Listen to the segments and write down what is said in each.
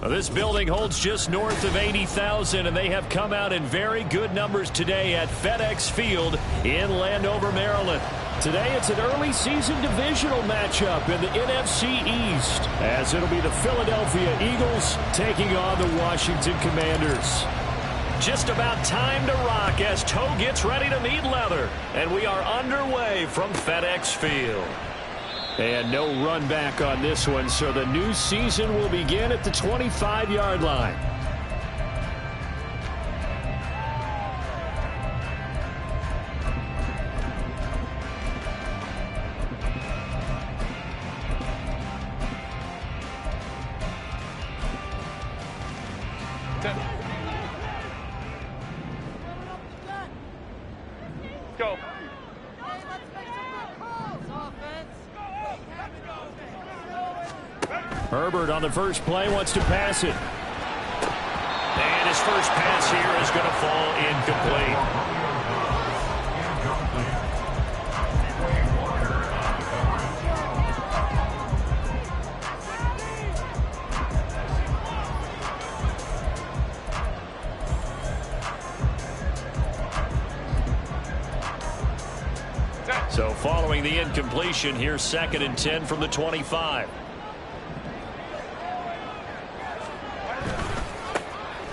This building holds just north of 80,000, and they have come out in very good numbers today at FedEx Field in Landover, Maryland. Today it's an early season divisional matchup in the NFC East, as it'll be the Philadelphia Eagles taking on the Washington Commanders. Just about time to rock as toe gets ready to meet leather, and we are underway from FedEx Field. And no run back on this one, so the new season will begin at the 25-yard line. Go. Herbert on the first play wants to pass it. And his first pass here is going to fall incomplete. So following the incompletion, here's 2nd and 10 from the 25.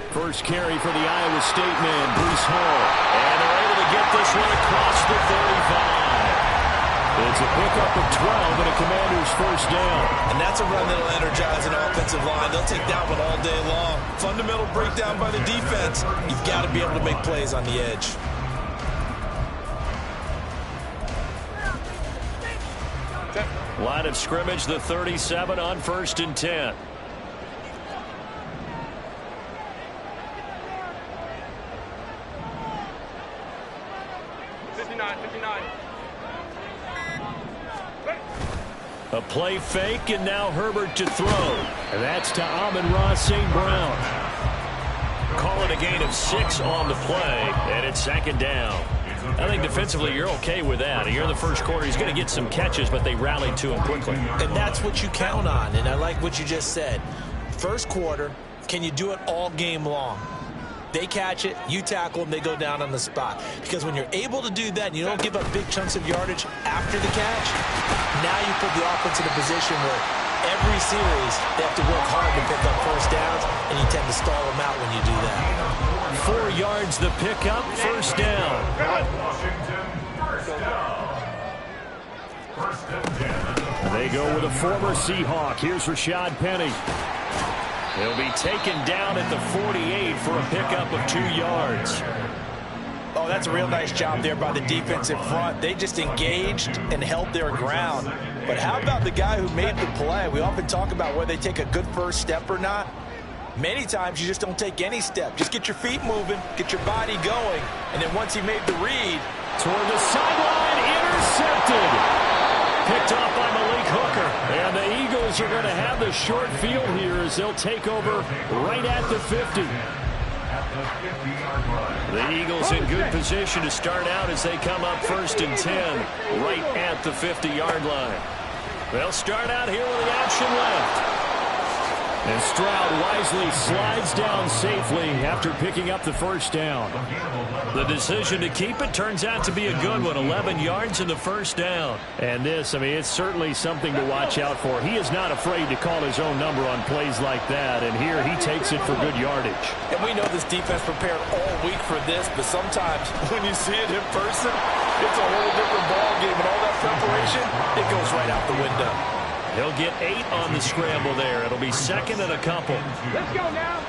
First carry for the Iowa State man, Breece Hall. And they're able to get this one across the 35. It's a pickup of 12 and a Commander's first down. And that's a run that'll energize an offensive line. They'll take that one all day long. Fundamental breakdown by the defense. You've got to be able to make plays on the edge. Line of scrimmage, the 37 on 1st and 10. A play fake, and now Herbert to throw. And that's to Amon-Ra St. Brown. Call it a gain of 6 on the play, and it's 2nd down. I think defensively you're okay with that. Here in the first quarter, he's going to get some catches, but they rallied to him quickly. And that's what you count on, and I like what you just said. First quarter, can you do it all game long? They catch it, you tackle them, they go down on the spot. Because when you're able to do that and you don't give up big chunks of yardage after the catch, now you put the offense in a position where every series they have to work hard to pick up first downs, and you tend to stall them out when you do that. 4 yards the pickup, first down. They go with a former Seahawk. Here's Rashad Penny. He'll be taken down at the 48 for a pickup of 2 yards. Oh, that's a real nice job there by the defense in front. They just engaged and held their ground. But how about the guy who made the play? We often talk about whether they take a good first step or not. Many times you just don't take any step. Just get your feet moving, get your body going, and then once he made the read. Toward the sideline, intercepted. Picked off by Malik Hooker. And the Eagles are going to have the short field here as they'll take over right at the 50. The Eagles in good position to start out as they come up 1st and 10 right at the 50-yard line. They'll start out here with the action left. And Stroud wisely slides down safely after picking up the first down. The decision to keep it turns out to be a good one. 11 yards in the first down. And this, I mean, it's certainly something to watch out for. He is not afraid to call his own number on plays like that. And here he takes it for good yardage. And we know this defense prepared all week for this, but sometimes when you see it in person, it's a whole different ballgame. And all that preparation, it goes right out the window. He'll get 8 on the scramble there. It'll be 2nd and a couple. Let's go now.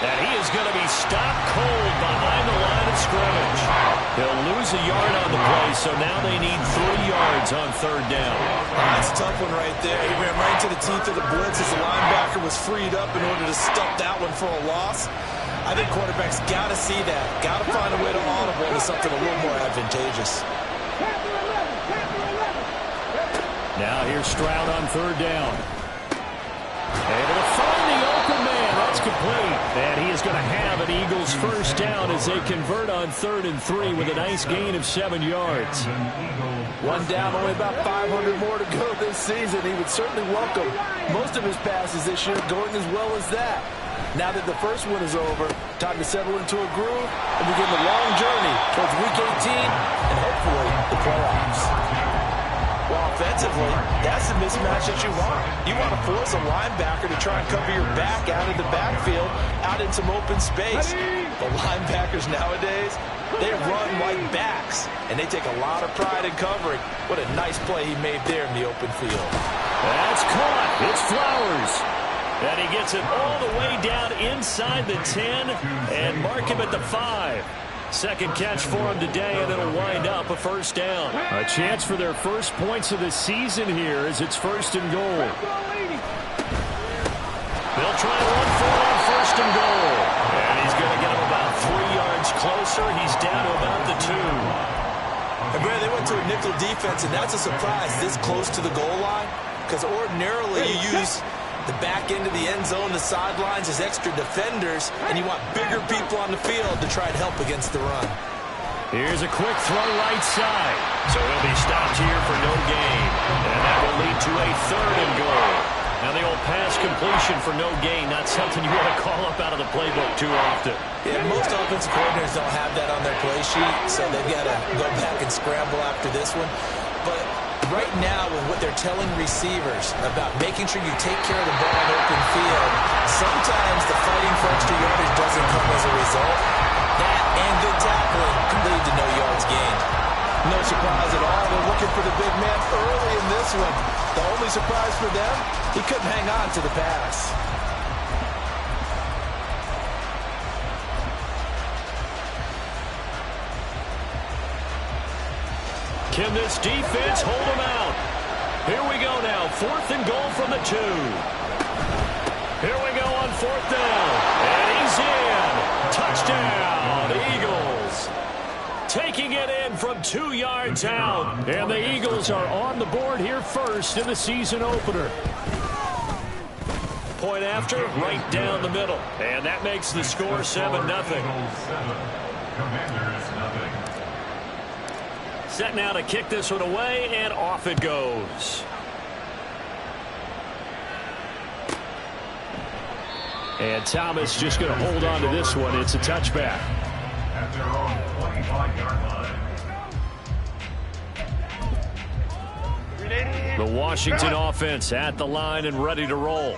And he is going to be stopped cold behind the line of scrimmage. He'll lose a yard on the play, so now they need 3 yards on third down. That's a tough one right there. He ran right into the teeth of the blitz as the linebacker was freed up in order to stuff that one for a loss. I think quarterbacks got to see that. Got to find a way to audible into something a little more advantageous. Now here's Stroud on third down. Able to find the open man. That's complete. And he is going to have an Eagles first down as they convert on 3rd and 3 with a nice gain of 7 yards. One down, only about 500 more to go this season. He would certainly welcome most of his passes this year going as well as that. Now that the first one is over, time to settle into a groove and begin the long journey towards Week 18 and hopefully the playoffs. Well, offensively, that's the mismatch that you want. You want to force a linebacker to try and cover your back out of the backfield, out in some open space. The linebackers nowadays, they run like backs, and they take a lot of pride in covering. What a nice play he made there in the open field. That's caught. It's Flowers. And he gets it all the way down inside the 10 and mark him at the 5. Second catch for him today, and it'll wind up a first down. A chance for their first points of the season here as it's 1st and goal. They'll try to run for it on 1st and goal. And he's going to get him about 3 yards closer. He's down to about the 2. And Brad, they went to a nickel defense, and that's a surprise this close to the goal line, because ordinarily you use the back end of the end zone, the sidelines as extra defenders, and you want bigger people on the field to try and help against the run. Here's a quick throw right side. So he'll be stopped here for no gain. And that will lead to a 3rd and goal. Now the old pass completion for no gain, not something you want to call up out of the playbook too often. Yeah, most offensive coordinators don't have that on their play sheet, so they've got to go back and scramble after this one. But right now, with what they're telling receivers about making sure you take care of the ball in open field, sometimes the fighting for extra yardage doesn't come as a result. That and good tackling can lead to no yards gained. No surprise at all. They're looking for the big man early in this one. The only surprise for them, he couldn't hang on to the pass. Can this defense hold him out? Here we go now. 4th and goal from the 2. Here we go on 4th down. And he's in. Touchdown, Eagles. Taking it in from 2 yards out. And the Eagles are on the board here first in the season opener. Point after, right down the middle. And that makes the score 7-0. Set now to kick this one away, and off it goes. And Thomas just going to hold on to this one. It's a touchback. At their own 25-yard line. The Washington offense at the line and ready to roll.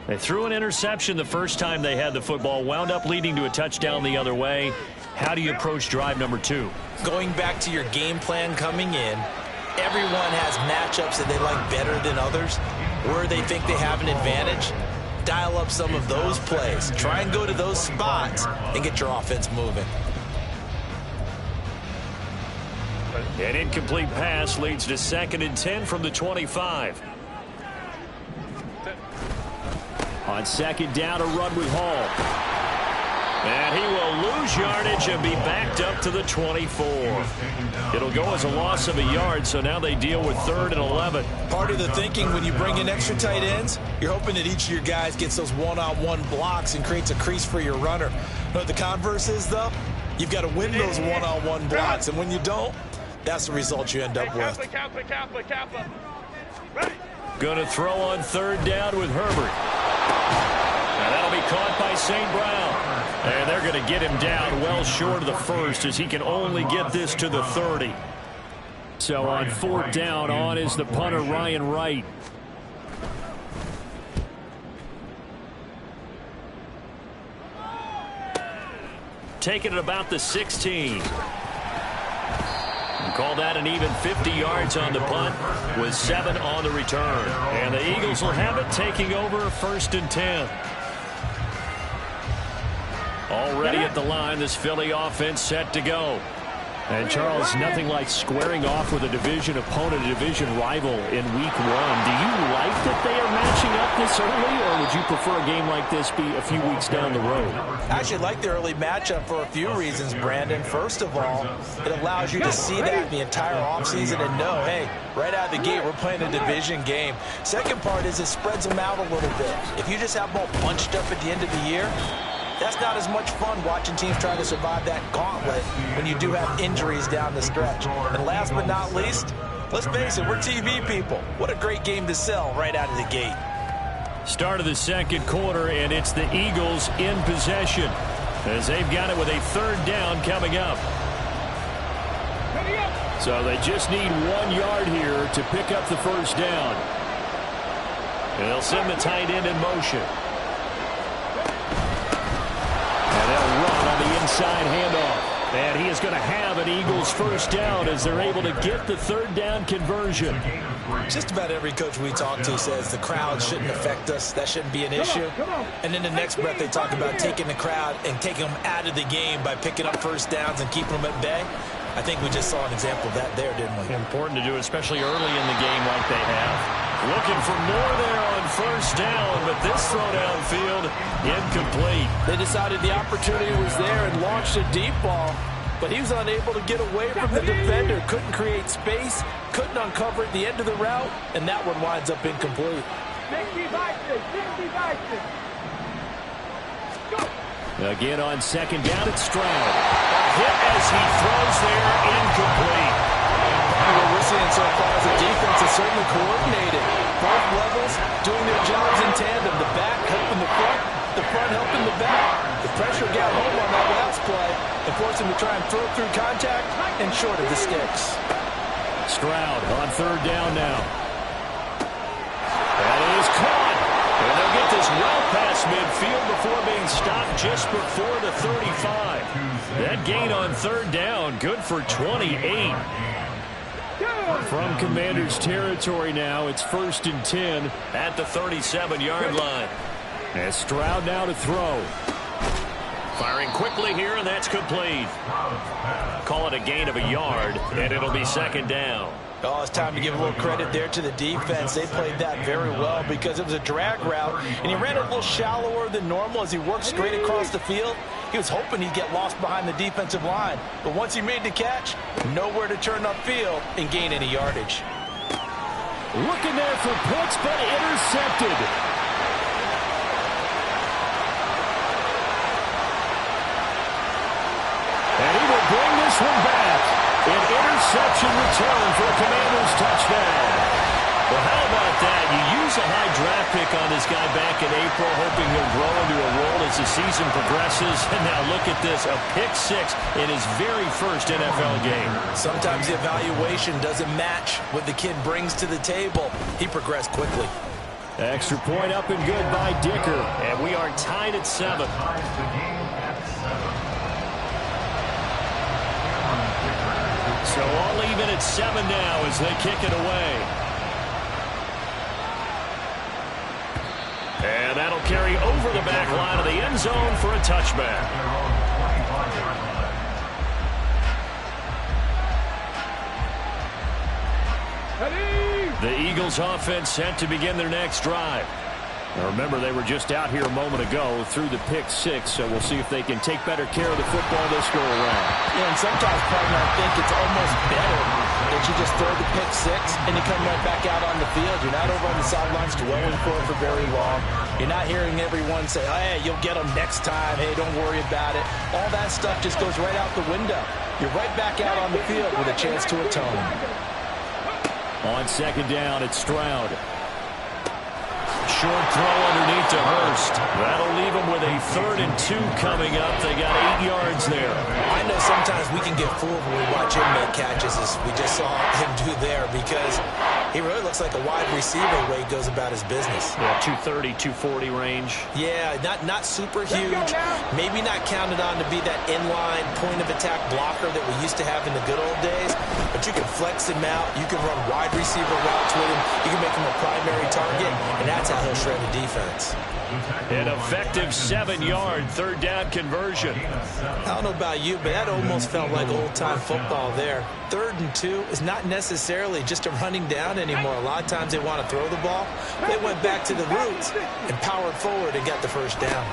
They threw an interception the first time they had the football, wound up leading to a touchdown the other way. How do you approach drive number 2? Going back to your game plan coming in, everyone has matchups that they like better than others, where they think they have an advantage. Dial up some of those plays. Try and go to those spots and get your offense moving. An incomplete pass leads to 2nd and 10 from the 25. On 2nd down, a run with Hall. And he will lose yardage and be backed up to the 24. It'll go as a loss of a yard, so now they deal with 3rd and 11. Part of the thinking when you bring in extra tight ends, you're hoping that each of your guys gets those one-on-one blocks and creates a crease for your runner. Know what the converse is, though? You've got to win those one-on-one blocks, and when you don't, that's the result you end up with. Going to throw on 3rd down with Herbert. And that'll be caught by St. Brown. And they're going to get him down well short of the 1st as he can only get this to the 30. So on 4th down, on is the punter, Ryan Wright. Taking it about the 16. And call that an even 50 yards on the punt with 7 on the return. And the Eagles will have it, taking over 1st and 10. Already at the line, this Philly offense set to go. And, Charles, nothing like squaring off with a division opponent, a division rival in week 1. Do you like that they are matching up this early, or would you prefer a game like this be a few weeks down the road? I actually like the early matchup for a few reasons, Brandon. First of all, it allows you to see that the entire offseason and know, hey, right out of the gate, we're playing a division game. Second part is it spreads them out a little bit. If you just have them all bunched up at the end of the year, that's not as much fun watching teams trying to survive that gauntlet when you do have injuries down the stretch. And last but not least, let's face it, we're TV people. What a great game to sell right out of the gate. Start of the second quarter, and it's the Eagles in possession as they've got it with a 3rd down coming up. So they just need 1 yard here to pick up the 1st down. And they'll send the tight end in motion. And they'll run on the inside handoff. And he is going to have an Eagles 1st down as they're able to get the 3rd down conversion. Just about every coach we talk to says the crowd shouldn't affect us. That shouldn't be an issue. And in the next breath, they talk about taking the crowd and taking them out of the game by picking up 1st downs and keeping them at bay. I think we just saw an example of that there, didn't we? Important to do, especially early in the game like they have. Looking for more there on 1st down, but this throw downfield incomplete. They decided the opportunity was there and launched a deep ball, but he was unable to get away from the defender. Couldn't create space, couldn't uncover at the end of the route, and that one winds up incomplete. Again on 2nd down, it's Stroud. Hit as he throws there, incomplete. What we're seeing so far is the defense is certainly coordinated. Both levels doing their jobs in tandem. The back helping the front helping the back. The pressure got home on that last play and forced him to try and throw through contact and short of the sticks. Stroud on 3rd down now. That is caught. And they'll get this well past midfield before being stopped just before the 35. That gain on 3rd down, good for 28. From Commanders territory now, it's 1st and 10 at the 37-yard line. And Stroud now to throw. Firing quickly here, and that's complete. Call it a gain of a yard, and it'll be 2nd down. Oh, it's time to give a little credit there to the defense. They played that very well because it was a drag route, and he ran it a little shallower than normal as he worked straight across the field. He was hoping he'd get lost behind the defensive line, but once he made the catch, nowhere to turn upfield and gain any yardage. Looking there for Pitts, but intercepted. And he will bring this one back. An interception return for a Commanders touchdown. Well, how about that? You use a high draft pick on this guy back in April, hoping he'll grow into a role as the season progresses. And now look at this, a pick 6 in his very first NFL game. Sometimes the evaluation doesn't match what the kid brings to the table. He progressed quickly. Extra point up and good by Dicker. And we are tied at 7. So all even at 7 now as they kick it away. And that'll carry over the back line of the end zone for a touchback. The Eagles offense set to begin their next drive. Now remember, they were just out here a moment ago through the pick 6, so we'll see if they can take better care of the football this go around. Yeah, and sometimes, partner, I think it's almost better that you just throw the pick 6 and you come right back out on the field. You're not over on the sidelines dwelling for it for very long. You're not hearing everyone say, hey, you'll get them next time. Hey, don't worry about it. All that stuff just goes right out the window. You're right back out on the field with a chance to atone. On 2nd down, it's Stroud. Short throw underneath to Hurst. That'll leave them with a 3rd and 2 coming up. They got 8 yards there. I know sometimes we can get fooled when we watch him make catches, as we just saw him do there, because He really looks like a wide receiver the way he goes about his business. Yeah, 230, 240 range. Yeah, not super huge. Maybe not counted on to be that inline point-of-attack blocker that we used to have in the good old days. But you can flex him out. You can run wide receiver routes with him. You can make him a primary target, and that's how he'll shred the defense. An effective 7-yard third down conversion. I don't know about you, but that almost felt like old-time football there. 3rd and 2 is not necessarily just a running down anymore. A lot of times they want to throw the ball. They went back to the roots and powered forward and got the first down.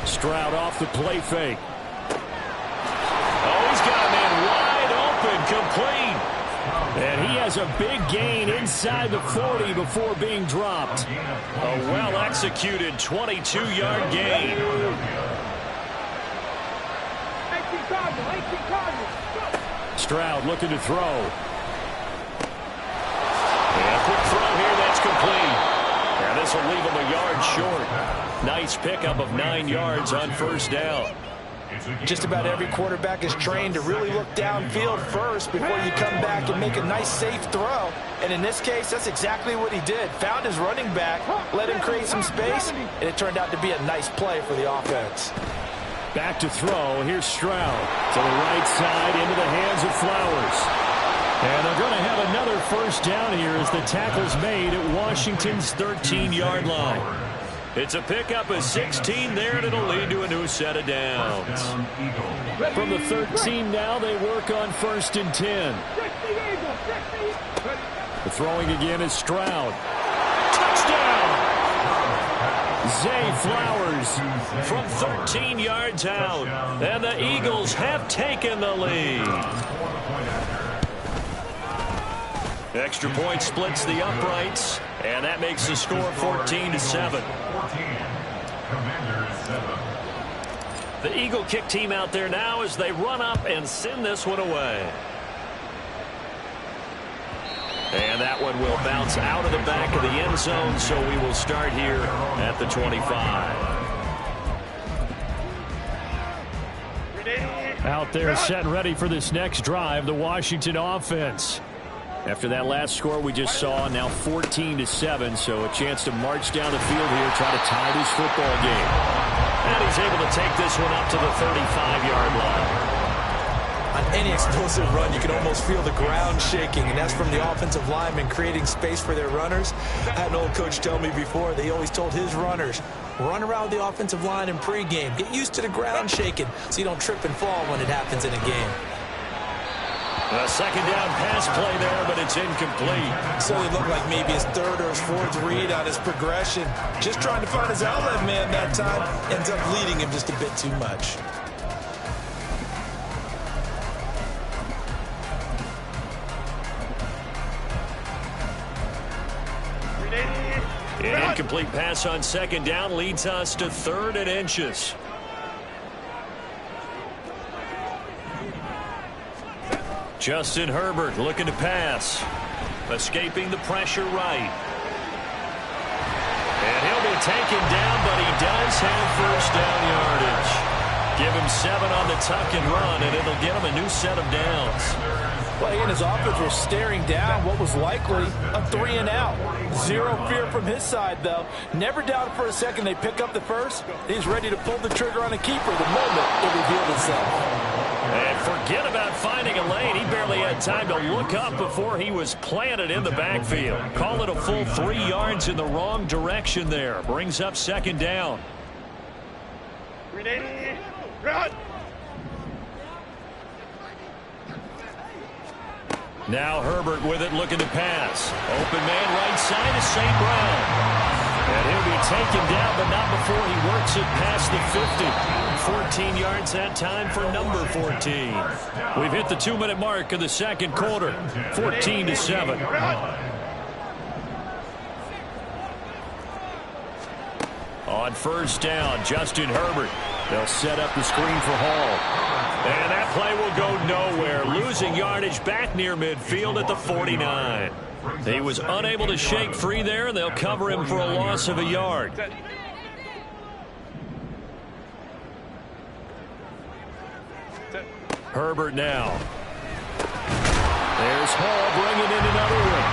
Stroud off the play fake. Oh, he's got a man wide open, complete. And he has a big gain inside the 40 before being dropped. A well-executed 22-yard gain. Stroud looking to throw. And a quick throw here, that's complete. And this will leave him a yard short. Nice pickup of 9 yards on first down. Just about every quarterback is trained to really look downfield first before you come back and make a nice, safe throw. And in this case, that's exactly what he did. Found his running back, let him create some space, and it turned out to be a nice play for the offense. Back to throw. Here's Stroud to the right side into the hands of Flowers. And they're going to have another first down here as the tackle's made at Washington's 13-yard line. It's a pickup of 16 there, and it'll lead to a new set of downs. From the 13 now, they work on 1st and 10. The throwing again is Stroud. Touchdown! Zay Flowers from 13 yards out. And the Eagles have taken the lead. Extra point splits the uprights, and that makes the score 14-7. The Eagle kick team out there now as they run up and send this one away. And that one will bounce out of the back of the end zone, so we will start here at the 25. Out there set and ready for this next drive, the Washington offense. After that last score we just saw, now 14-7, so a chance to march down the field here, try to tie this football game. And he's able to take this one up to the 35-yard line. On any explosive run, you can almost feel the ground shaking, and that's from the offensive linemen creating space for their runners. I had an old coach tell me before, they always told his runners, run around the offensive line in pregame. Get used to the ground shaking so you don't trip and fall when it happens in a game. A second down pass play there, but it's incomplete. So it looked like maybe his 3rd or his 4th read on his progression. Just trying to find his outlet man that time. Ends up leading him just a bit too much. An incomplete pass on second down leads us to 3rd and inches. Justin Herbert looking to pass. Escaping the pressure right. And he'll be taken down, but he does have first down yardage. Give him 7 on the tuck and run, and it'll get him a new set of downs. Well, he and his offense were staring down what was likely a 3-and-out. Zero fear from his side, though. Never doubted for a second they pick up the first. He's ready to pull the trigger on a keeper the moment it revealed itself. And forget about finding a lane. He barely had time to look up before he was planted in the backfield. Call it a full 3 yards in the wrong direction there. Brings up second down. Now Herbert with it, looking to pass. Open man right side to St. Brown. And he'll be taken down, but not before he works it past the 50. 14 yards that time for number 14. We've hit the 2-minute mark of the second quarter. 14-7. On first down, Justin Herbert. They'll set up the screen for Hall. And that play will go nowhere. Losing yardage back near midfield at the 49. He was unable to shake free there, and they'll cover him for a loss of a yard. Herbert now. There's Hall bringing in another one.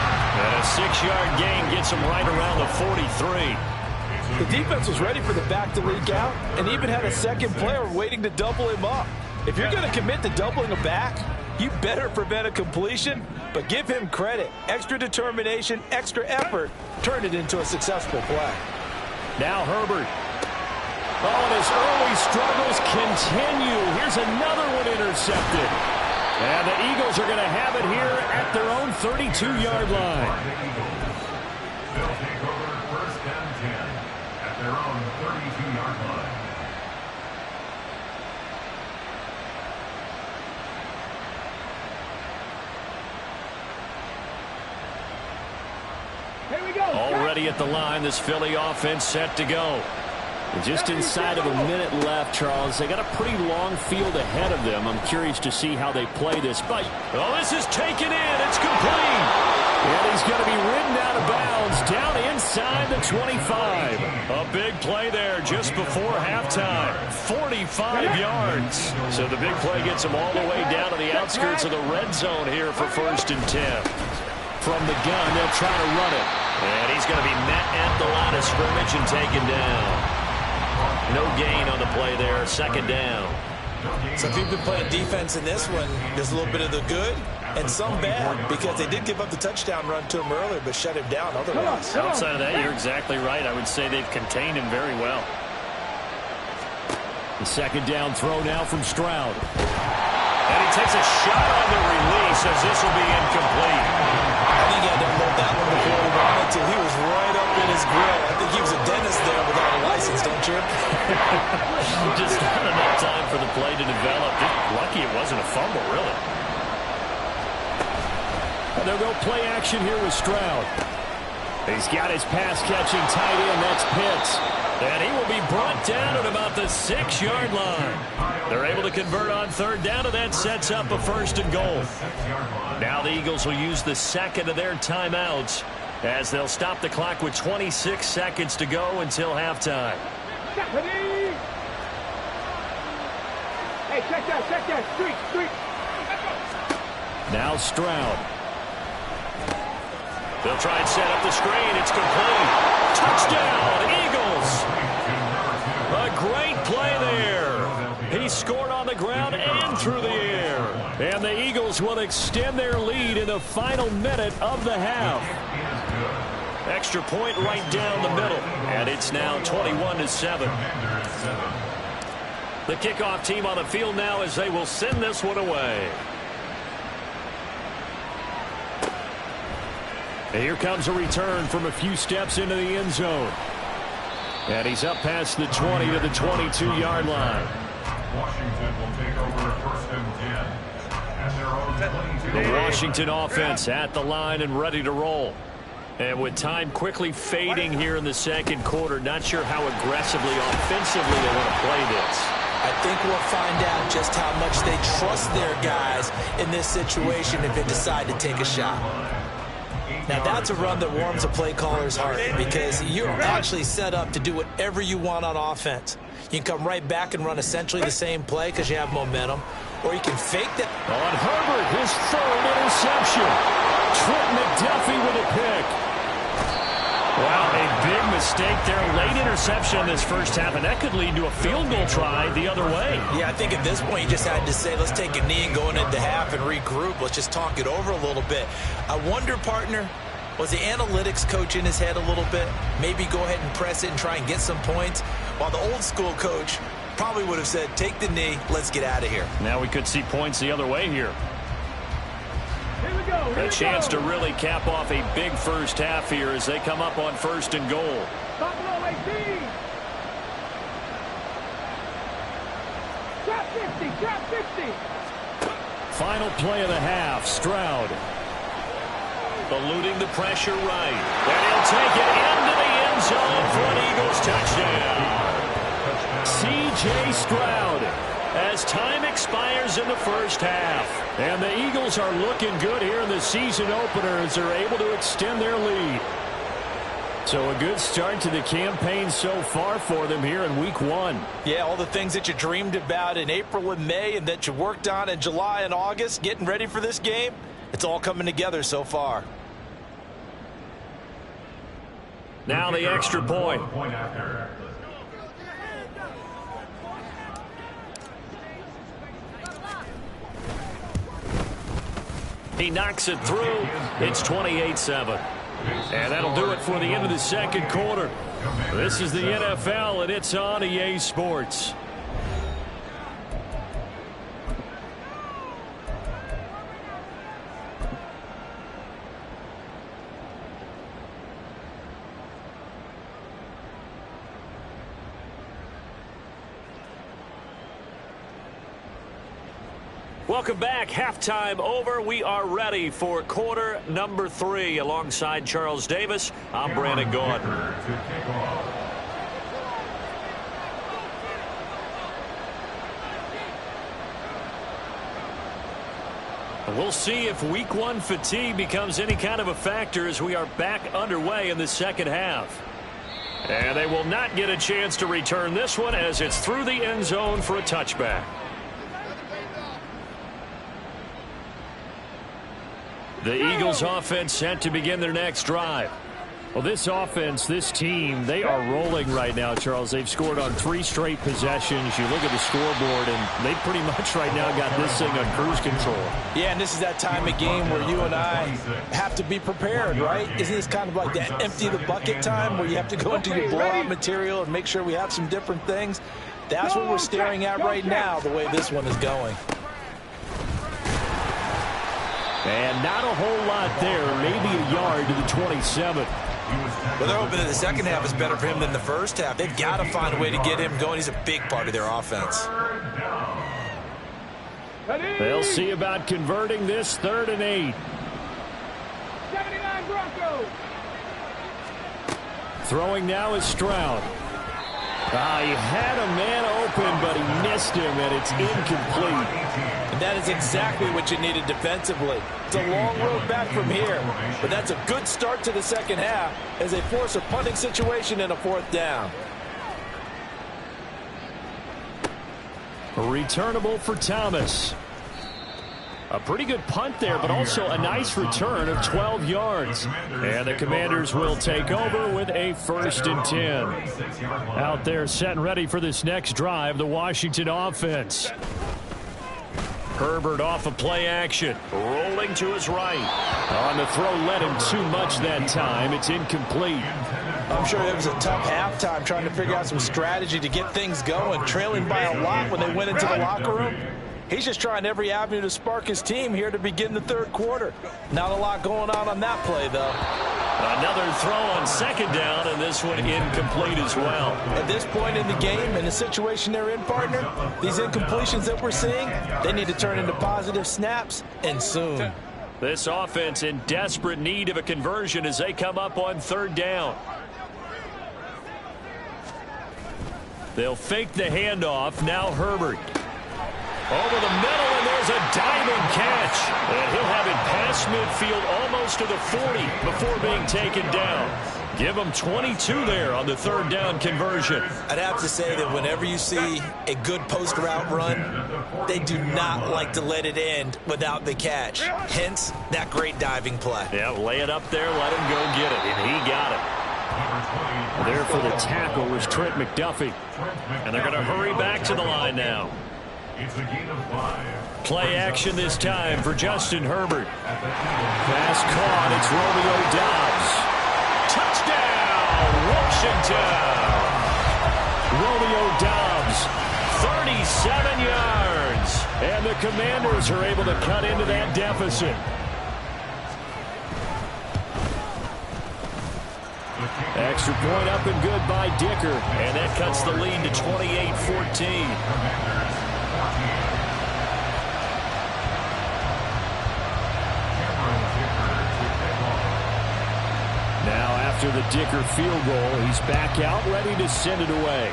6-yard gain gets him right around the 43. The defense was ready for the back to leak out and even had a second player waiting to double him up. If you're going to commit to doubling a back, you better prevent a completion, but give him credit. Extra determination, extra effort, turn it into a successful play. Now Herbert. Oh, and his early struggles continue. Here's another one intercepted. And the Eagles are going to have it here at their own 32-yard line. They'll take over first and 10 at their own 32-yard line. Here we go. Already at the line, this Philly offense set to go. Just inside of a minute left, Charles. They got a pretty long field ahead of them. I'm curious to see how they play this. But, oh, this is taken in. It's complete. And he's going to be ridden out of bounds down inside the 25. A big play there just before halftime. 45 yards. So the big play gets him all the way down to the outskirts of the red zone here for first and 10. From the gun, they'll try to run it. And he's going to be met at the line of scrimmage and taken down. No gain on the play there. Second down. So if you've been playing defense in this one, there's a little bit of the good and some bad, because they did give up the touchdown run to him earlier but shut him down otherwise. Outside of that, you're exactly right. I would say they've contained him very well. The second down throw now from Stroud. And he takes a shot on the release as this will be incomplete. I think he had to hold that one before he wanted to. He was right up in his grill. I think he was a dentist there without a license, don't you? Just not enough time for the play to develop. Just lucky it wasn't a fumble, really. And they'll go play action here with Stroud. He's got his pass-catching tight end. That's Pitts. And he will be brought down at about the 6-yard line. They're able to convert on third down, and that sets up a first and goal. Now the Eagles will use the second of their timeouts as they'll stop the clock with 26 seconds to go until halftime. Hey, check that. Street. Now Stroud. They'll try and set up the screen. It's complete. Touchdown, Eagles. A great play there. He scored on the ground and through the air. And the Eagles will extend their lead in the final minute of the half. Extra point right down the middle. And it's now 21-7. The kickoff team on the field now as they will send this one away. Here comes a return from a few steps into the end zone. And he's up past the 20 to the 22-yard line. Washington will take over first and 10 at their own 22. The Washington offense at the line and ready to roll. And with time quickly fading here in the second quarter, not sure how aggressively, offensively they want to play this. I think we'll find out just how much they trust their guys in this situation if they decide to take a shot. Now, that's a run that warms a play caller's heart because you're actually set up to do whatever you want on offense. You can come right back and run essentially the same play because you have momentum, or you can fake that. On Herbert, his third interception. Trent McDuffie with a pick. Wow, a big mistake there. Late interception in this first half, and that could lead to a field goal try the other way. Yeah, I think at this point you just had to say, let's take a knee and go into half and regroup. Let's just talk it over a little bit. I wonder, partner, was the analytics coach in his head a little bit? Maybe go ahead and press it and try and get some points, while the old school coach probably would have said, take the knee, let's get out of here. Now we could see points the other way here. A chance to really cap off a big first half here as they come up on first and goal. Top low 18. Drop 50. Final play of the half, Stroud. Eluding the pressure right. And he'll take it into the end zone for an Eagles touchdown. C.J. Stroud as time expires in the first half. And the Eagles are looking good here in the season opener as they're able to extend their lead. So a good start to the campaign so far for them here in week 1. Yeah, all the things that you dreamed about in April and May and that you worked on in July and August, getting ready for this game, it's all coming together so far. Now the extra point. He knocks it through. It's 28-7. And that'll do it for the end of the second quarter. This is the NFL, and it's on EA Sports. Welcome back. Halftime over. We are ready for quarter number 3. Alongside Charles Davis, I'm Brandon Gaughan. We'll see if week 1 fatigue becomes any kind of a factor as we are back underway in the second half. And they will not get a chance to return this one as it's through the end zone for a touchback. The Eagles offense set to begin their next drive. Well, this offense, this team, they are rolling right now, Charles. They've scored on 3 straight possessions. You look at the scoreboard, and they pretty much right now got this thing on cruise control. Yeah, and this is that time of game where you and I have to be prepared, right? Isn't this kind of like that empty the bucket time where you have to go into your blowout material and make sure we have some different things? That's what we're staring at right now, the way this one is going. And not a whole lot there, maybe a yard to the 27. Well, they're hoping that the second half is better for him than the first half. They've got to find a way to get him going. He's a big part of their offense. They'll see about converting this 3rd and 8. 79 Broncos. Throwing now is Stroud. He had a man open, but he missed him, and it's incomplete. And that is exactly what you needed defensively. It's a long road back from here, but that's a good start to the second half as they force a punting situation and a 4th down. Returnable for Thomas. A pretty good punt there, but also a nice return of 12 yards. And the Commanders will take over with a 1st and 10. Out there set and ready for this next drive, the Washington offense. Herbert off of play action, rolling to his right. On the throw, led him too much that time. It's incomplete. I'm sure it was a tough halftime trying to figure out some strategy to get things going, trailing by a lot when they went into the locker room. He's just trying every avenue to spark his team here to begin the 3rd quarter. Not a lot going on that play, though. Another throw on 2nd down, and this one incomplete as well. At this point in the game, in the situation they're in, partner, these incompletions that we're seeing, they need to turn into positive snaps, and soon. This offense in desperate need of a conversion as they come up on 3rd down. They'll fake the handoff. Now Herbert. Over the middle, and there's a diving catch. And he'll have it past midfield almost to the 40 before being taken down. Give him 22 there on the 3rd down conversion. I'd have to say that whenever you see a good post route run, they do not like to let it end without the catch. Hence, that great diving play. Yeah, lay it up there, let him go get it, and he got it. There for the tackle was Trent McDuffie. And they're going to hurry back to the line now. It's a gain of 5. Play action this time for Justin Herbert. Pass caught. It's Romeo Doubs. Touchdown, Washington. Romeo Doubs, 37 yards. And the Commanders are able to cut into that deficit. Extra point up and good by Dicker. And that cuts the lead to 28-14. Now after the Dicker field goal, he's back out, ready to send it away.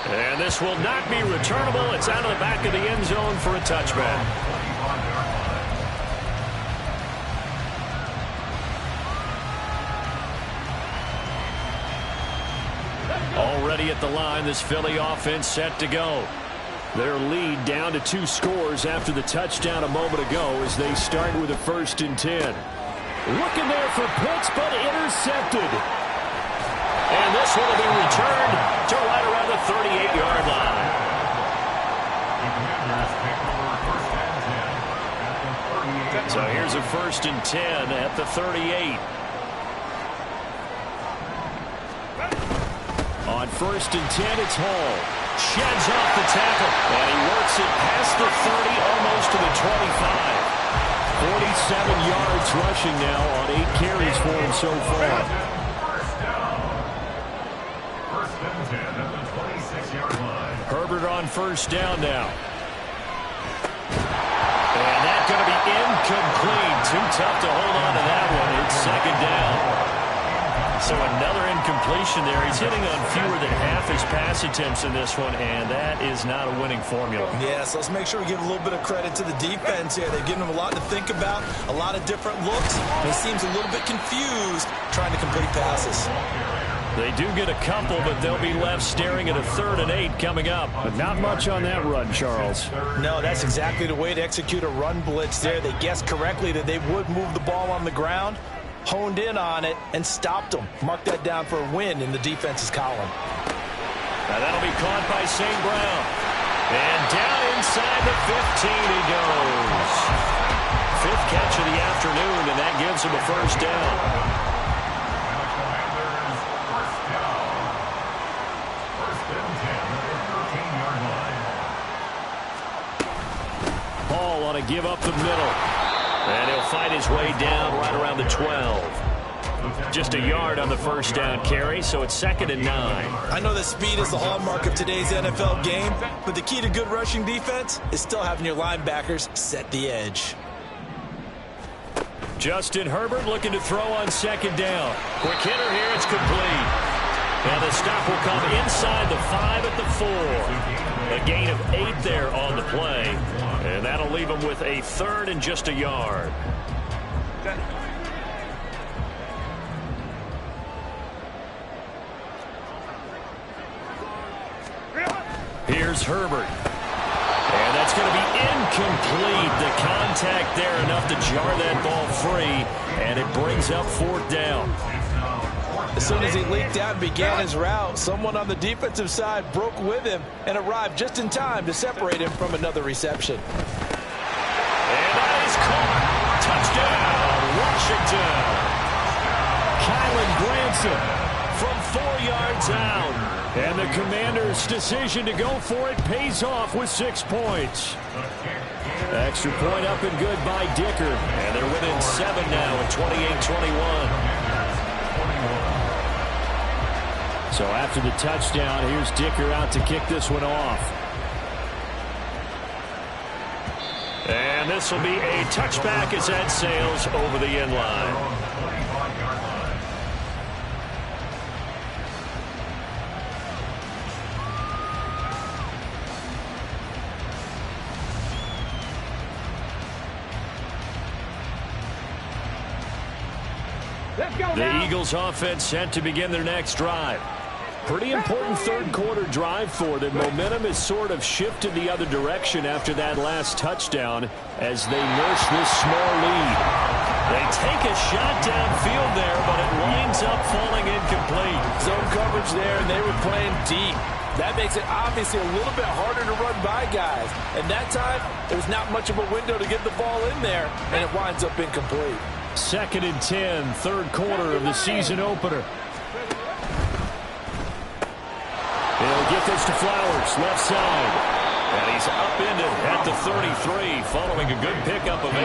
And this will not be returnable. It's out of the back of the end zone for a touchback. Already at the line, this Philly offense set to go. Their lead down to 2 scores after the touchdown a moment ago as they start with a 1st and 10. Looking there for Pitts, but intercepted. And this one will be returned to right around the 38-yard line. So here's a 1st and 10 at the 38. On 1st and 10, it's Hall. Sheds off the tackle, and he works it past the 30, almost to the 25. 47 yards rushing now on 8 carries for him so far. First and 10 at the 26-yard line. Herbert on 1st down now. And that's going to be incomplete. Too tough to hold on to that one. It's 2nd down. So another incompletion there. He's hitting on fewer than half his pass attempts in this one, and that is not a winning formula. Yeah, so let's make sure we give a little bit of credit to the defense here. They've given him a lot to think about, a lot of different looks. He seems a little bit confused trying to complete passes. They do get a couple, but they'll be left staring at a 3rd and 8 coming up. But not much on that run, Charles. No, that's exactly the way to execute a run blitz there. They guessed correctly that they would move the ball on the ground, honed in on it, and stopped them. Mark that down for a win in the defense's column. Now that'll be caught by St. Brown. And down inside the 15 he goes. 5th catch of the afternoon, and that gives him a 1st down. Hall on a give up the middle. And he'll fight his way down right around the 12. Just a yard on the 1st down carry, so it's 2nd and 9. I know that speed is the hallmark of today's NFL game, but the key to good rushing defense is still having your linebackers set the edge. Justin Herbert looking to throw on 2nd down. Quick hitter here, it's complete. And the stop will come inside the 5 at the 4. A gain of 8 there on the play. And that'll leave him with a 3rd and just a yard. Here's Herbert. And that's going to be incomplete. The contact there enough to jar that ball free. And it brings up 4th down. As soon as he leaked out and began his route, someone on the defensive side broke with him and arrived just in time to separate him from another reception. And that is caught. Touchdown, Washington. Kylan Granson from 4 yards out. And the Commanders' decision to go for it pays off with 6 points. Extra point up and good by Dicker. And they're within 7 now at 28-21. So after the touchdown, here's Dicker out to kick this one off. And this will be a touchback as that sails over the end line. The Eagles offense set to begin their next drive. Pretty important 3rd quarter drive for them. Momentum has sort of shifted the other direction after that last touchdown as they nurse this small lead. They take a shot downfield there, but it winds up falling incomplete. Zone coverage there, and they were playing deep. That makes it obviously a little bit harder to run by guys. And that time, there's not much of a window to get the ball in there, and it winds up incomplete. 2nd and 10, 3rd quarter of the season opener. He'll get this to Flowers, left side. And he's upended at the 33, following a good pickup of 8.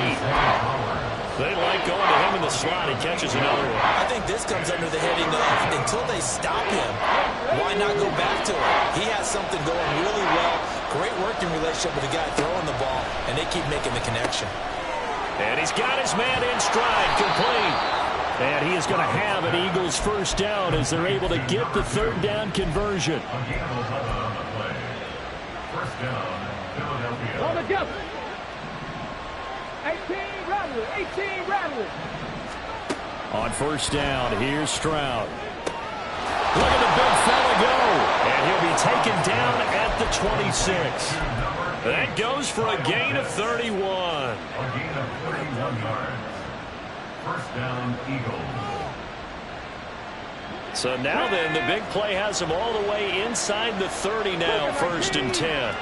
They like going to him in the slot. He catches another one. I think this comes under the heading of until they stop him, why not go back to him? He has something going really well. Great working relationship with the guy throwing the ball, and they keep making the connection. And he's got his man in stride, complete. And he is going to have an Eagles 1st down as they're able to get the 3rd down conversion. First down, Philadelphia. On the jump. 18 Rattler. 18 Rattler. On 1st down, here's Stroud. Look at the big fella go. And he'll be taken down at the 26. That goes for a gain of 31. A gain of 31 yards. First down, Eagles. So now then, the big play has him all the way inside the 30 now, 1st and 10.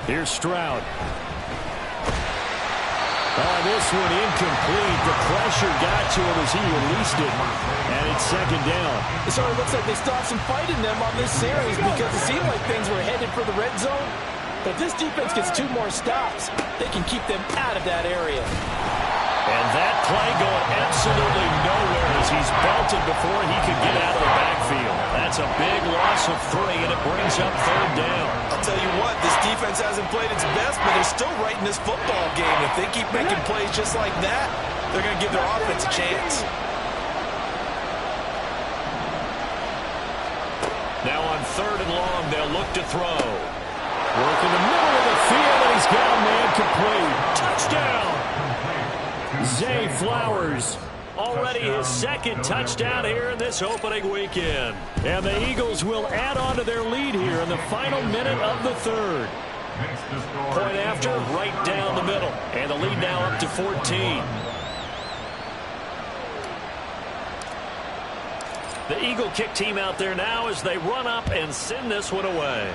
Here's Stroud. Oh, this one incomplete. The pressure got to him as he released it, and it's 2nd down. So it looks like they still have some fight in them on this series because it seemed like things were headed for the red zone. But if this defense gets 2 more stops, they can keep them out of that area. And that play going absolutely nowhere as he's belted before he could get out of the backfield. That's a big loss of 3, and it brings up 3rd down. I'll tell you what, this defense hasn't played its best, but they're still right in this football game. If they keep making plays just like that, they're going to give their offense a chance. Now on 3rd and long, they'll look to throw. Work in the middle of the field, and he's got a man complete. Touchdown! Zay Flowers. Already his 2nd touchdown here in this opening weekend. And the Eagles will add on to their lead here in the final minute of the 3rd. Point after, right down the middle. And the lead now up to 14. The Eagle kick team out there now as they run up and send this one away.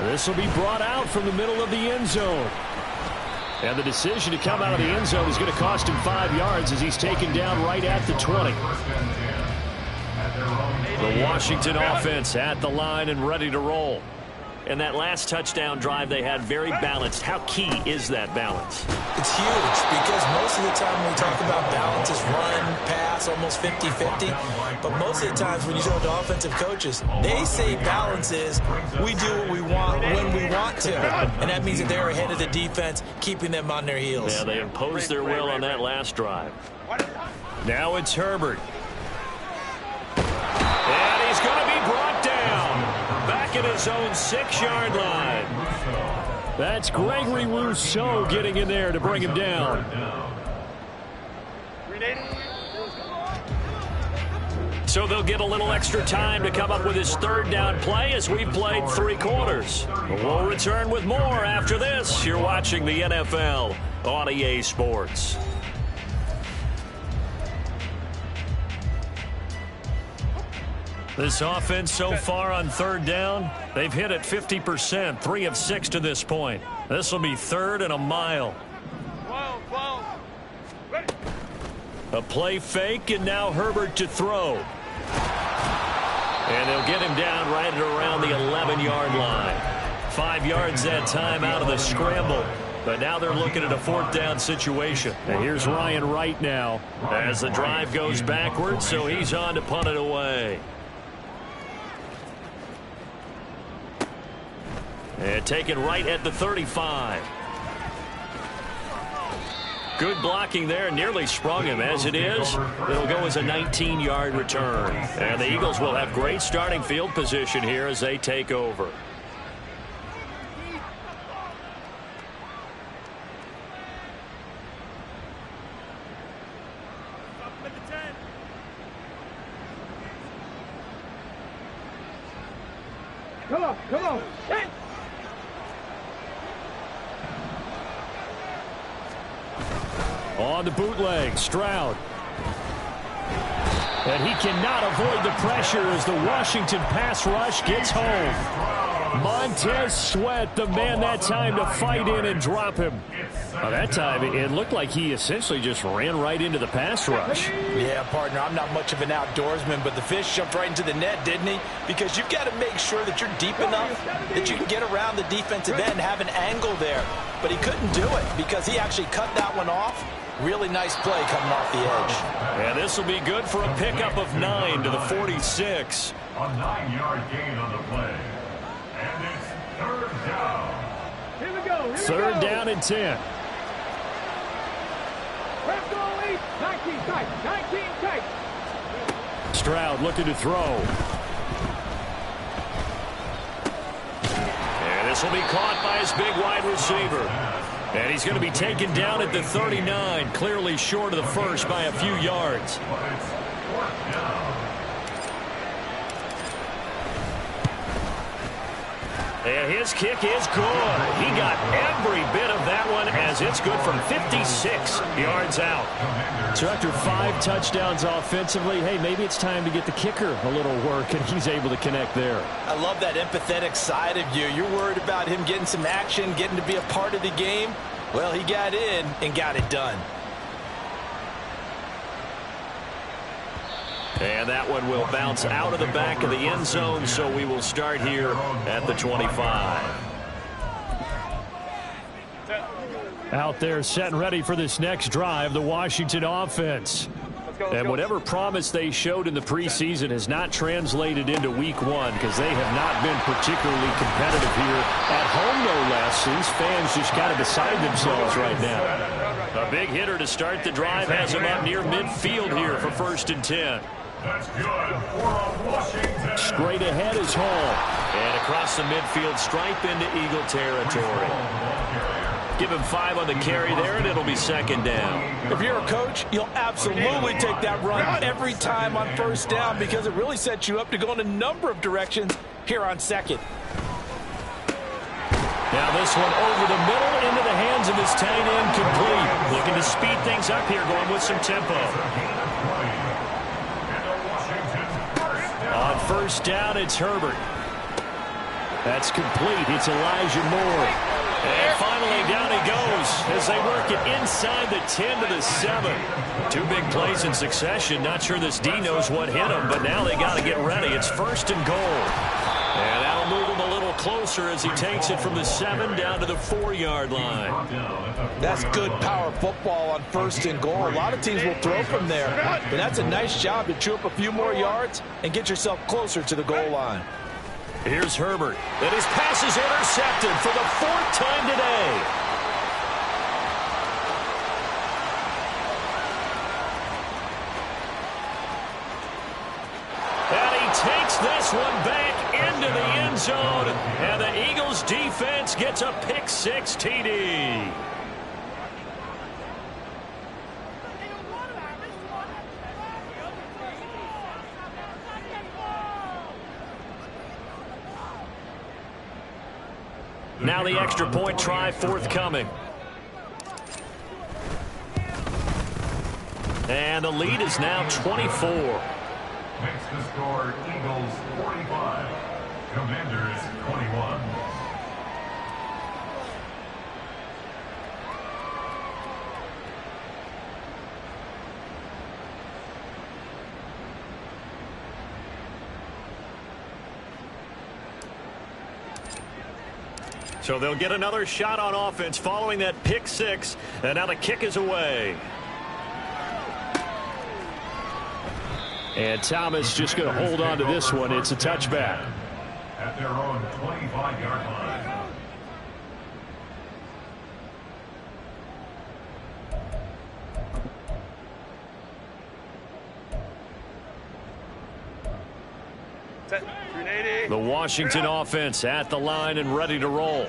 This will be brought out from the middle of the end zone. And the decision to come out of the end zone is going to cost him 5 yards as he's taken down right at the 20. The Washington offense at the line and ready to roll. And that last touchdown drive they had very balanced. How key is that balance? It's huge because most of the time when we talk about balance is run, pass, almost 50-50. But most of the times when you talk to offensive coaches, they say balance is we do what we want when we want to. And that means that they're ahead of the defense, keeping them on their heels. Yeah, they imposed their will on that last drive. Now it's Herbert. And he's going to be brought down. Back at his own 6-yard line. That's Gregory Rousseau getting in there to bring him down. So they'll get a little extra time to come up with his 3rd down play as we've played 3 quarters. We'll return with more after this. You're watching the NFL on EA Sports. This offense so far on 3rd down, they've hit it 50%, 3 of 6 to this point. This will be 3rd and a mile. A play fake, and now Herbert to throw. And they'll get him down right at around the 11-yard line. 5 yards that time out of the scramble. But now they're looking at a 4th down situation. And here's Ryan Wright now as the drive goes backwards, so he's on to punt it away. And taken right at the 35. Good blocking there. Nearly sprung him. As it is, it'll go as a 19-yard return. And the Eagles will have great starting field position here as they take over. Come on, come on. Hey. On the bootleg, Stroud. And he cannot avoid the pressure as the Washington pass rush gets home. Montez Sweat, the man that time to fight in and drop him. That time, it looked like he essentially just ran right into the pass rush. Yeah, partner, I'm not much of an outdoorsman, but the fish jumped right into the net, didn't he? Because you've got to make sure that you're deep enough that you can get around the defensive end, have an angle there. But he couldn't do it because he actually cut that one off. Really nice play coming off the edge. And this will be good for a pickup of 9 to the 46. A 9-yard gain on the play. And it's 3rd down. Here we go. 3rd down and 10. Press goal 8. 19 tight. 19 tight. Stroud looking to throw. And this will be caught by his big wide receiver. And he's going to be taken down at the 39, clearly short of the first by a few yards. And his kick is good. He got every bit of that one as it's good from 56 yards out. So after 5 touchdowns offensively, hey, maybe it's time to get the kicker a little work, and he's able to connect there. I love that empathetic side of you. You're worried about him getting some action, getting to be a part of the game. Well, he got in and got it done. And that one will bounce out of the back of the end zone, so we will start here at the 25. Out there set and ready for this next drive, the Washington offense. And whatever promise they showed in the preseason has not translated into week 1 because they have not been particularly competitive here at home, no less. These fans just got to decide themselves right now. A big hitter to start the drive has him up near midfield here for 1st and 10. That's good for Washington. Straight ahead is Hall. And across the midfield stripe into Eagle territory. Give him 5 on the carry there, and it'll be 2nd down. If you're a coach, you'll absolutely take that run every time on 1st down because it really sets you up to go in a number of directions here on 2nd. Now this one over the middle into the hands of his tight end, complete. Looking to speed things up here, going with some tempo. On 1st down, it's Herbert. That's complete. It's Elijah Moore. And finally, down he goes as they work it inside the 10 to the 7. 2 big plays in succession. Not sure this D knows what hit him, but now they got to get ready. It's 1st and goal. And that'll move him a little closer as he takes it from the 7 down to the 4-yard line. That's good power football on 1st and goal. A lot of teams will throw from there, but that's a nice job to chew up a few more yards and get yourself closer to the goal line. Here's Herbert. And his pass is intercepted for the 4th time today. And he takes this one back into the end zone. And the Eagles defense gets a pick-6 TD. Now the extra point try forthcoming. And the lead is now 24. Makes the score Eagles 45, Commanders 21. So they'll get another shot on offense following that pick-6, and now the kick is away. And Thomas just going to hold on to this one. It's a touchback. At their own 25-yard line. The Washington offense at the line and ready to roll.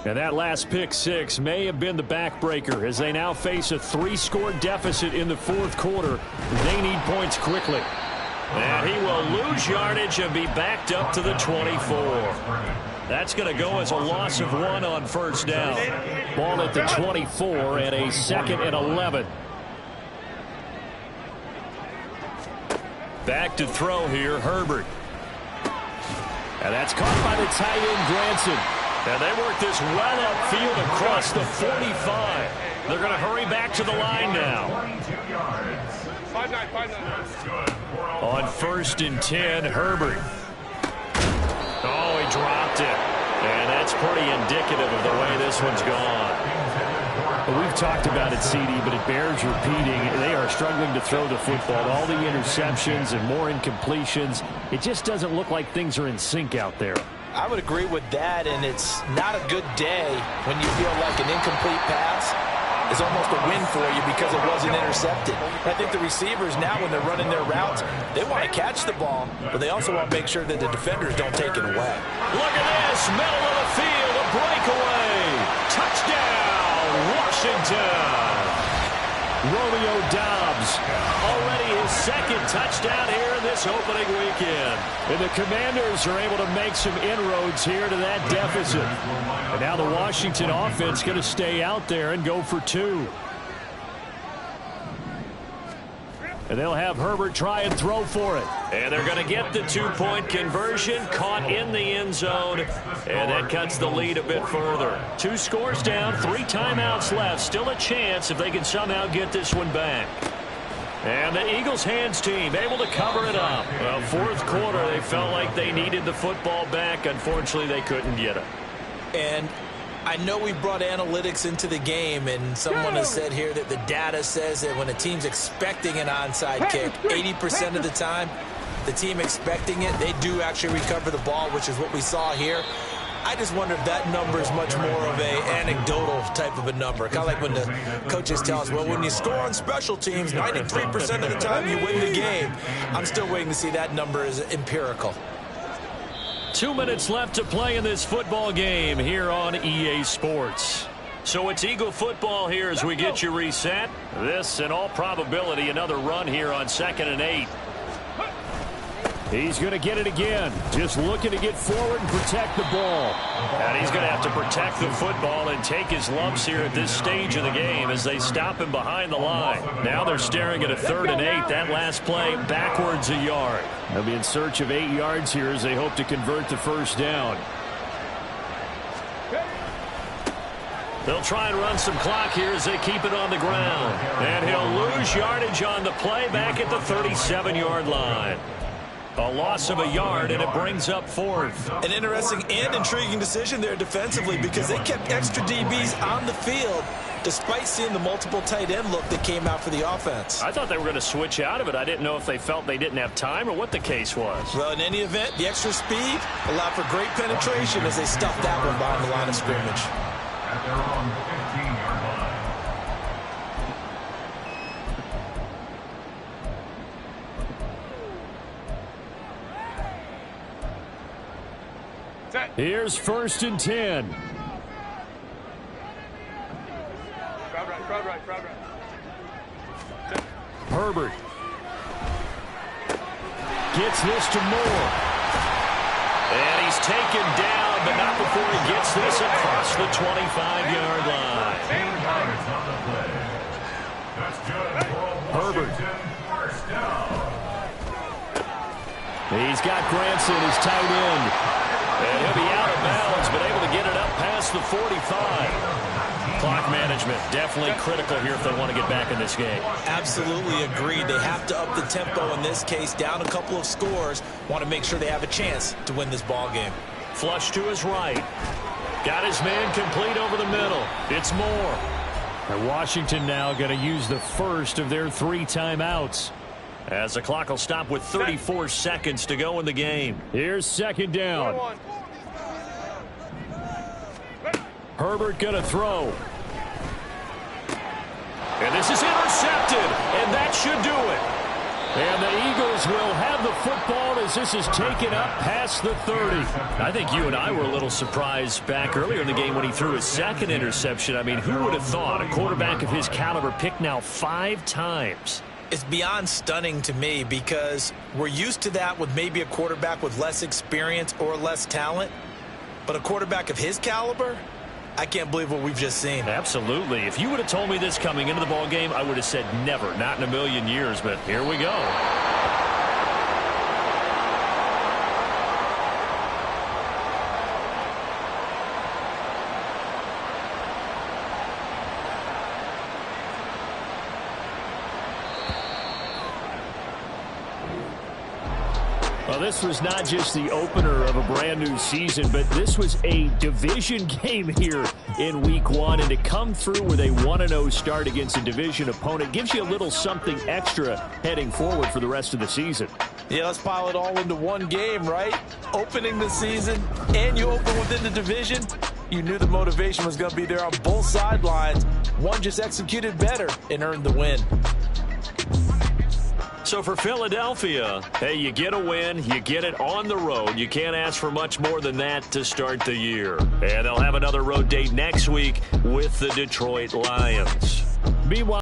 And that last pick-6 may have been the backbreaker as they now face a 3-score deficit in the 4th quarter. They need points quickly. And he will lose yardage and be backed up to the 24. That's going to go as a loss of 1 on 1st down. Ball at the 24 and a 2nd and 11. Back to throw here, Herbert. And that's caught by the tight end, Granson. And they work this well upfield across the 45. They're going to hurry back to the line now. 5-9. On 1st and 10, Herbert. Oh, he dropped it. And that's pretty indicative of the way this one's gone. We've talked about it, CD, but it bears repeating. They are struggling to throw the football. All the interceptions and more incompletions. It just doesn't look like things are in sync out there. I would agree with that, and it's not a good day when you feel like an incomplete pass is almost a win for you because it wasn't intercepted. I think the receivers now, when they're running their routes, they want to catch the ball, but they also want to make sure that the defenders don't take it away. Look at this, middle of the field, a breakaway. Touchdown, Washington. Romeo Doubs. Already his second touchdown here in this opening weekend. And the Commanders are able to make some inroads here to that deficit. And now the Washington offense going to stay out there and go for 2. And they'll have Herbert try and throw for it. And they're going to get the 2-point conversion, caught in the end zone. And that cuts the lead a bit further. 2 scores down, 3 timeouts left. Still a chance if they can somehow get this one back. And the Eagles hands team able to cover it up. Well, fourth quarter, they felt like they needed the football back. Unfortunately, they couldn't get it. And I know we brought analytics into the game, and someone has said here that the data says that when a team's expecting an onside kick, 80% of the time, the team expecting it, they do actually recover the ball, which is what we saw here. I just wonder if that number is much more of a anecdotal type of a number. Kind of like when the coaches tell us, well, when you score on special teams, 93% of the time you win the game. I'm still waiting to see that number is empirical. 2 minutes left to play in this football game here on EA Sports. So it's Eagle football here as we get you reset. This, in all probability, another run here on 2nd and 8. He's going to get it again. Just looking to get forward and protect the ball. And he's going to have to protect the football and take his lumps here at this stage of the game as they stop him behind the line. Now they're staring at a 3rd and 8. That last play backwards a yard. They'll be in search of 8 yards here as they hope to convert the first down. They'll try and run some clock here as they keep it on the ground. And he'll lose yardage on the play back at the 37-yard line. A loss of a yard, and it brings up 4th. An interesting and intriguing decision there defensively because they kept extra DBs on the field despite seeing the multiple tight end look that came out for the offense. I thought they were going to switch out of it. I didn't know if they felt they didn't have time or what the case was. Well, in any event, the extra speed allowed for great penetration as they stuffed that one behind the line of scrimmage. At their own 15-yard line. Here's 1st and 10. Crowd right. Herbert gets this to Moore. And he's taken down, but not before he gets this across the 25-yard line. Herbert. He's got Granson, his tight end. And he'll be out of bounds, but able to get it up past the 45. Clock management, definitely critical here if they want to get back in this game. Absolutely agreed. They have to up the tempo in this case, down a couple of scores. Want to make sure they have a chance to win this ball game. Flush to his right. Got his man complete over the middle. It's Moore. And Washington now going to use the first of their 3 timeouts. As the clock will stop with 34 seconds to go in the game. Here's 2nd down. Herbert going to throw. And this is intercepted, and that should do it. And the Eagles will have the football as this is taken up past the 30. I think you and I were a little surprised back earlier in the game when he threw his 2nd interception. I mean, who would have thought a quarterback of his caliber picked now 5 times? It's beyond stunning to me because we're used to that with maybe a quarterback with less experience or less talent. But a quarterback of his caliber, I can't believe what we've just seen. Absolutely. If you would have told me this coming into the ball game, I would have said never, not in a million years. But here we go. Well, this was not just the opener of a brand new season, but this was a division game here in week 1. And to come through with a 1-0 start against a division opponent gives you a little something extra heading forward for the rest of the season. Yeah, let's pile it all into one game, right? Opening the season, and you open within the division. You knew the motivation was going to be there on both sidelines. One just executed better and earned the win. So for Philadelphia, hey, you get a win, you get it on the road. You can't ask for much more than that to start the year. And they'll have another road date next week with the Detroit Lions. Meanwhile,